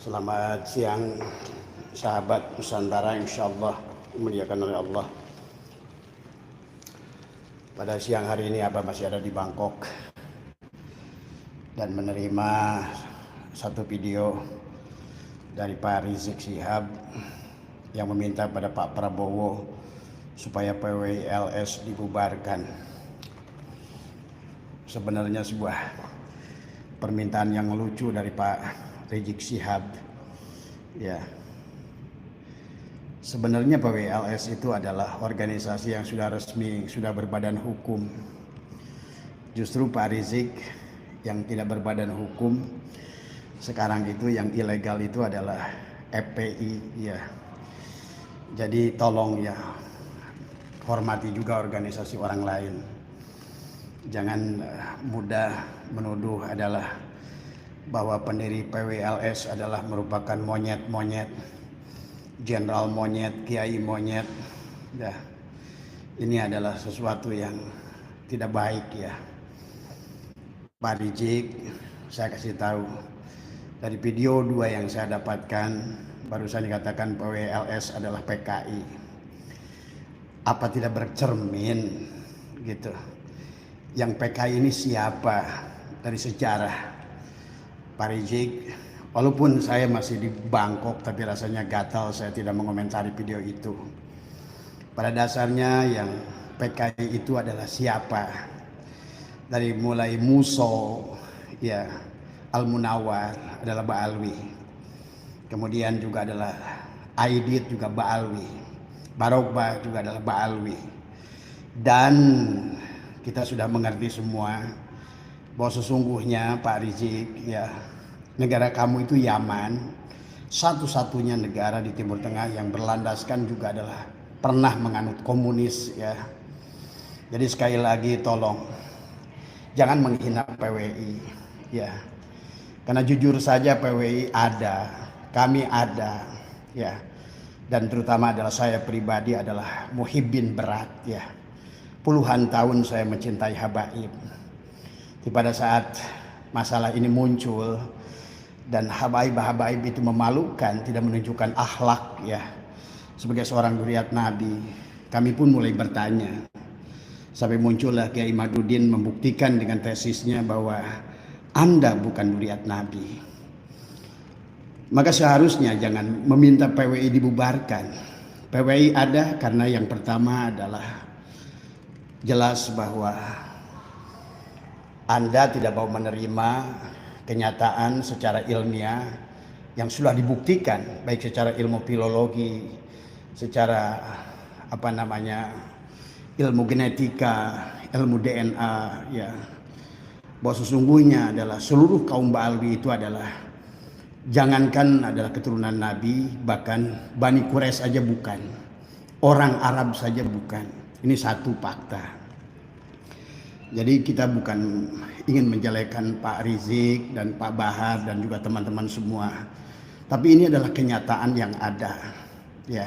Selamat siang sahabat Nusantara, insyaallah dimuliakan oleh Allah. Pada siang hari ini Abah masih ada di Bangkok dan menerima satu video dari Pak Rizik Syihab yang meminta pada Pak Prabowo supaya PWI-LS dibubarkan. Sebenarnya sebuah permintaan yang lucu dari Pak Rizik Syihab. Ya, sebenarnya PWI-LS itu adalah organisasi yang sudah resmi, sudah berbadan hukum. Justru Pak Rizik yang tidak berbadan hukum sekarang itu yang ilegal itu adalah FPI. Ya, jadi tolong ya, hormati juga organisasi orang lain. Jangan mudah menuduh adalah bahwa pendiri PWI-LS adalah merupakan monyet-monyet, jenderal monyet, kiai monyet. Ya, ini adalah sesuatu yang tidak baik ya. Pak Rizik, saya kasih tahu dari video 2 yang saya dapatkan, barusan dikatakan PWI-LS adalah PKI. Apa tidak bercermin gitu? Yang PKI ini siapa dari sejarah? Pak Rizik, walaupun saya masih di Bangkok tapi rasanya gatal saya tidak mengomentari video itu. Pada dasarnya yang PKI itu adalah siapa? Dari mulai Muso, ya, Al-Munawar adalah Ba'alwi. Kemudian juga adalah Aidit juga Ba'alwi. Barokbah juga adalah Ba'alwi. Dan kita sudah mengerti semua bahwa sesungguhnya Pak Rizik, ya, negara kamu itu Yaman, satu-satunya negara di Timur Tengah yang berlandaskan juga adalah pernah menganut komunis ya. Jadi sekali lagi tolong jangan menghina PWI ya. Karena jujur saja PWI ada, kami ada ya. Dan terutama adalah saya pribadi adalah muhibbin berat ya. Puluhan tahun saya mencintai habaib. Pada saat masalah ini muncul dan habaib-habaib itu memalukan, tidak menunjukkan akhlak ya, sebagai seorang dzurriyyat Nabi, kami pun mulai bertanya. Sampai muncullah Kiai Madudin membuktikan dengan tesisnya bahwa Anda bukan dzurriyyat Nabi. Maka seharusnya jangan meminta PWI dibubarkan. PWI ada karena yang pertama adalah jelas bahwa Anda tidak mau menerima kenyataan secara ilmiah yang sudah dibuktikan, baik secara ilmu filologi, secara ilmu genetika, ilmu DNA ya, bahwa sesungguhnya adalah seluruh kaum Ba'alwi itu adalah, jangankan adalah keturunan Nabi, bahkan Bani Quraisy saja bukan, orang Arab saja bukan. Ini satu fakta. Jadi kita bukan ingin menjelekan Pak Rizik dan Pak Bahar dan juga teman-teman semua. Tapi ini adalah kenyataan yang ada. Ya.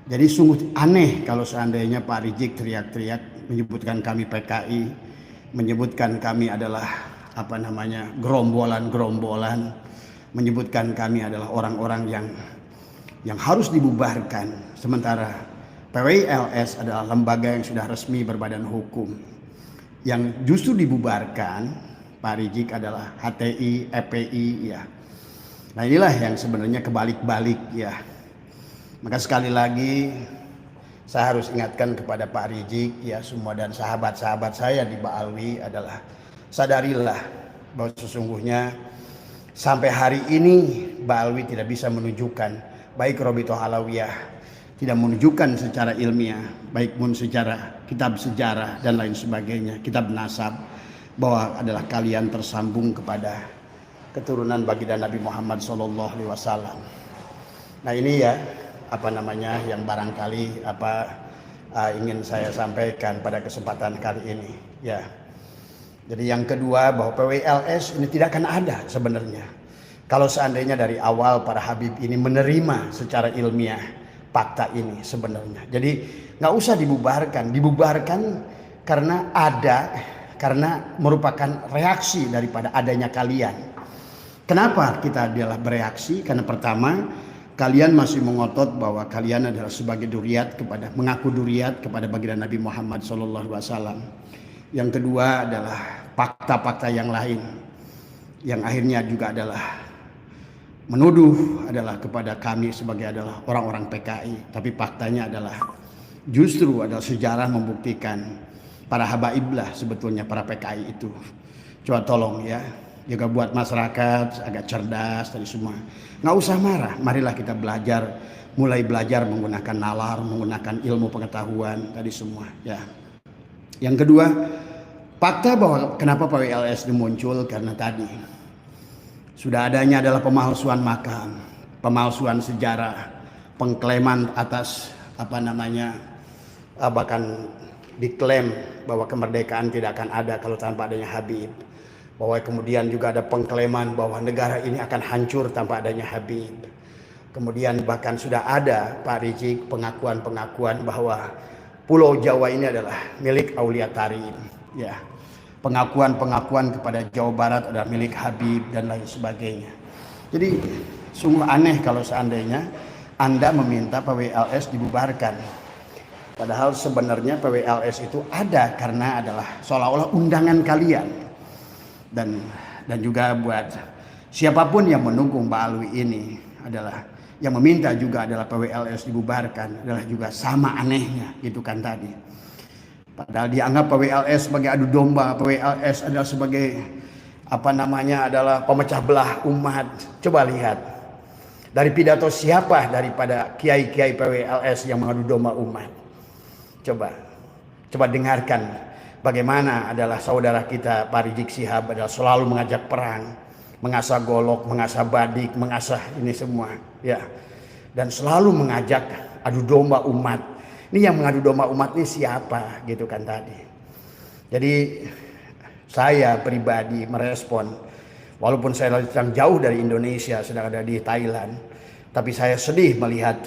Jadi sungguh aneh kalau seandainya Pak Rizik teriak-teriak menyebutkan kami PKI, menyebutkan kami adalah gerombolan-gerombolan, menyebutkan kami adalah orang-orang yang harus dibubarkan. Sementara PWI-LS adalah lembaga yang sudah resmi berbadan hukum. Yang justru dibubarkan Pak Rizik adalah HTI, FPI ya. Nah inilah yang sebenarnya kebalik-balik ya. Maka sekali lagi saya harus ingatkan kepada Pak Rizik ya semua dan sahabat-sahabat saya di Ba'alwi adalah sadarilah bahwa sesungguhnya sampai hari ini Ba'alwi tidak bisa menunjukkan, baik Robitoh Alawiyah tidak menunjukkan secara ilmiah, baik pun secara kitab sejarah dan lain sebagainya, kitab nasab, bahwa adalah kalian tersambung kepada keturunan baginda Nabi Muhammad SAW. Nah ini ya yang barangkali ingin saya sampaikan pada kesempatan kali ini ya. Jadi yang kedua, bahwa PWI-LS ini tidak akan ada sebenarnya kalau seandainya dari awal para habib ini menerima secara ilmiah fakta ini sebenarnya. Jadi nggak usah dibubarkan karena merupakan reaksi daripada adanya kalian. Kenapa kita adalah bereaksi? Karena pertama, kalian masih mengotot bahwa kalian adalah sebagai duriat kepada, mengaku duriat kepada baginda Nabi Muhammad SAW. Yang kedua adalah fakta-fakta yang lain, yang akhirnya juga adalah menuduh adalah kepada kami sebagai adalah orang-orang PKI. Tapi faktanya adalah justru adalah sejarah membuktikan para habaiblah sebetulnya para PKI itu. Coba tolong ya, juga buat masyarakat agak cerdas tadi semua. Nggak usah marah, marilah kita belajar, mulai belajar menggunakan nalar, menggunakan ilmu pengetahuan tadi semua ya. Yang kedua, fakta bahwa kenapa PWLS ini muncul karena tadi sudah adanya adalah pemalsuan makam, pemalsuan sejarah, pengklaiman atas bahkan diklaim bahwa kemerdekaan tidak akan ada kalau tanpa adanya Habib. Bahwa kemudian juga ada pengklaiman bahwa negara ini akan hancur tanpa adanya Habib. Kemudian bahkan sudah ada Pak Rizik pengakuan-pengakuan bahwa Pulau Jawa ini adalah milik Aulia Tarim. Ya, pengakuan-pengakuan kepada Jawa Barat adalah milik Habib dan lain sebagainya. Jadi sungguh aneh kalau seandainya Anda meminta PWLS dibubarkan. Padahal sebenarnya PWLS itu ada karena adalah seolah-olah undangan kalian. Dan juga buat siapapun yang mendukung Mbak Alwi ini adalah yang meminta juga adalah PWLS dibubarkan adalah juga sama anehnya gitu kan tadi. Padahal dianggap PWLS sebagai adu domba, PWLS adalah sebagai adalah pemecah belah umat. Coba lihat dari pidato siapa daripada kiai-kiai PWLS yang mengadu domba umat. Coba dengarkan. Bagaimana adalah saudara kita Pak Rizik Syihab adalah selalu mengajak perang, mengasah golok, mengasah badik, mengasah ini semua, ya. Dan selalu mengajak adu domba umat. Ini yang mengadu domba umat ini siapa, gitu kan tadi. Jadi saya pribadi merespon, walaupun saya sedang jauh dari Indonesia, sedang ada di Thailand, tapi saya sedih melihat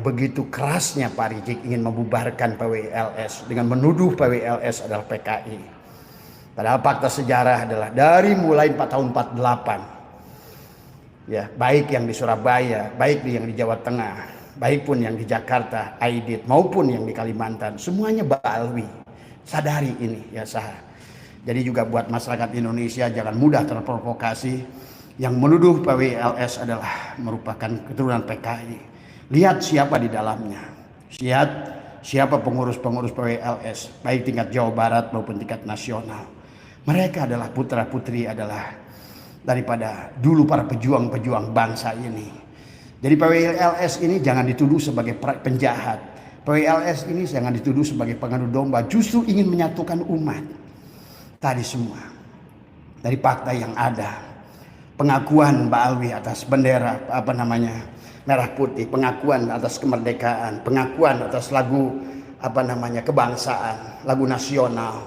begitu kerasnya Pak Rizik ingin membubarkan PWLS dengan menuduh PWLS adalah PKI. Padahal fakta sejarah adalah dari mulai tahun 48 ya, baik yang di Surabaya, baik yang di Jawa Tengah, baik pun yang di Jakarta, Aidit, maupun yang di Kalimantan, semuanya Mbak Alwi. Sadari ini ya sah. Jadi juga buat masyarakat Indonesia jangan mudah terprovokasi yang menuduh PWLS adalah merupakan keturunan PKI. Lihat siapa di dalamnya. Lihat siapa pengurus-pengurus PWLS, baik tingkat Jawa Barat maupun tingkat nasional. Mereka adalah putra-putri adalah daripada dulu para pejuang-pejuang bangsa ini. Jadi PWLS ini jangan dituduh sebagai penjahat. PWLS ini jangan dituduh sebagai pengadu domba, justru ingin menyatukan umat. Tadi semua dari fakta yang ada. Pengakuan Mbak Alwi atas bendera merah putih, pengakuan atas kemerdekaan, pengakuan atas lagu kebangsaan, lagu nasional,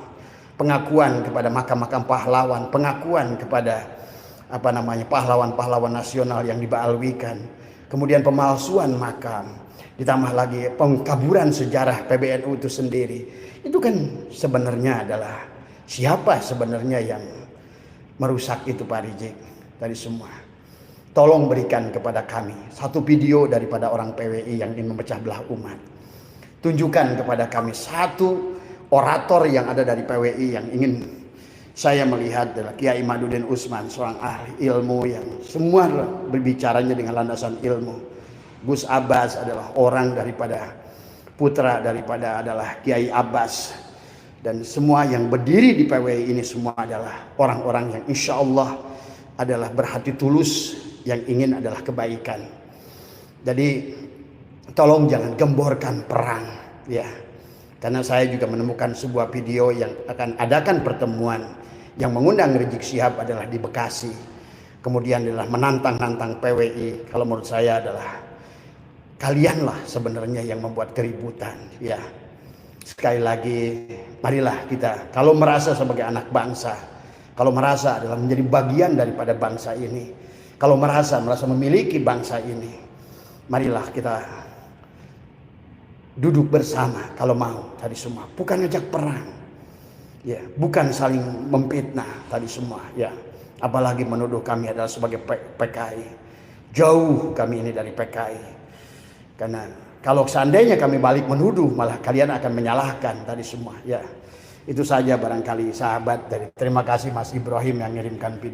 pengakuan kepada makam-makam pahlawan, pengakuan kepada pahlawan-pahlawan nasional yang dibalwikan, kemudian pemalsuan makam, ditambah lagi pengkaburan sejarah PBNU itu sendiri. Itu kan sebenarnya adalah siapa sebenarnya yang merusak itu Pak Rizik tadi semua. Tolong berikan kepada kami satu video daripada orang PWI yang ingin memecah belah umat. Tunjukkan kepada kami satu orator yang ada dari PWI yang ingin saya melihat adalah Kiai Madudin Usman, seorang ahli ilmu yang semua berbicaranya dengan landasan ilmu. Gus Abbas adalah orang daripada putra daripada adalah Kiai Abbas. Dan semua yang berdiri di PWI ini semua adalah orang-orang yang insya Allah adalah berhati tulus, yang ingin adalah kebaikan. Jadi tolong jangan gemborkan perang ya. Karena saya juga menemukan sebuah video yang akan adakan pertemuan yang mengundang Rizik Syihab adalah di Bekasi. Kemudian adalah menantang-nantang PWI. Kalau menurut saya adalah kalianlah sebenarnya yang membuat keributan ya. Sekali lagi marilah kita kalau merasa sebagai anak bangsa, kalau merasa adalah menjadi bagian daripada bangsa ini, kalau merasa memiliki bangsa ini, marilah kita duduk bersama kalau mau tadi semua. Bukan ngajak perang, ya, bukan saling memfitnah tadi semua, ya. apalagi menuduh kami adalah sebagai PKI. Jauh kami ini dari PKI. Karena kalau seandainya kami balik menuduh, malah kalian akan menyalahkan tadi semua. Ya, itu saja barangkali sahabat. Terima kasih Mas Ibrahim yang ngirimkan video.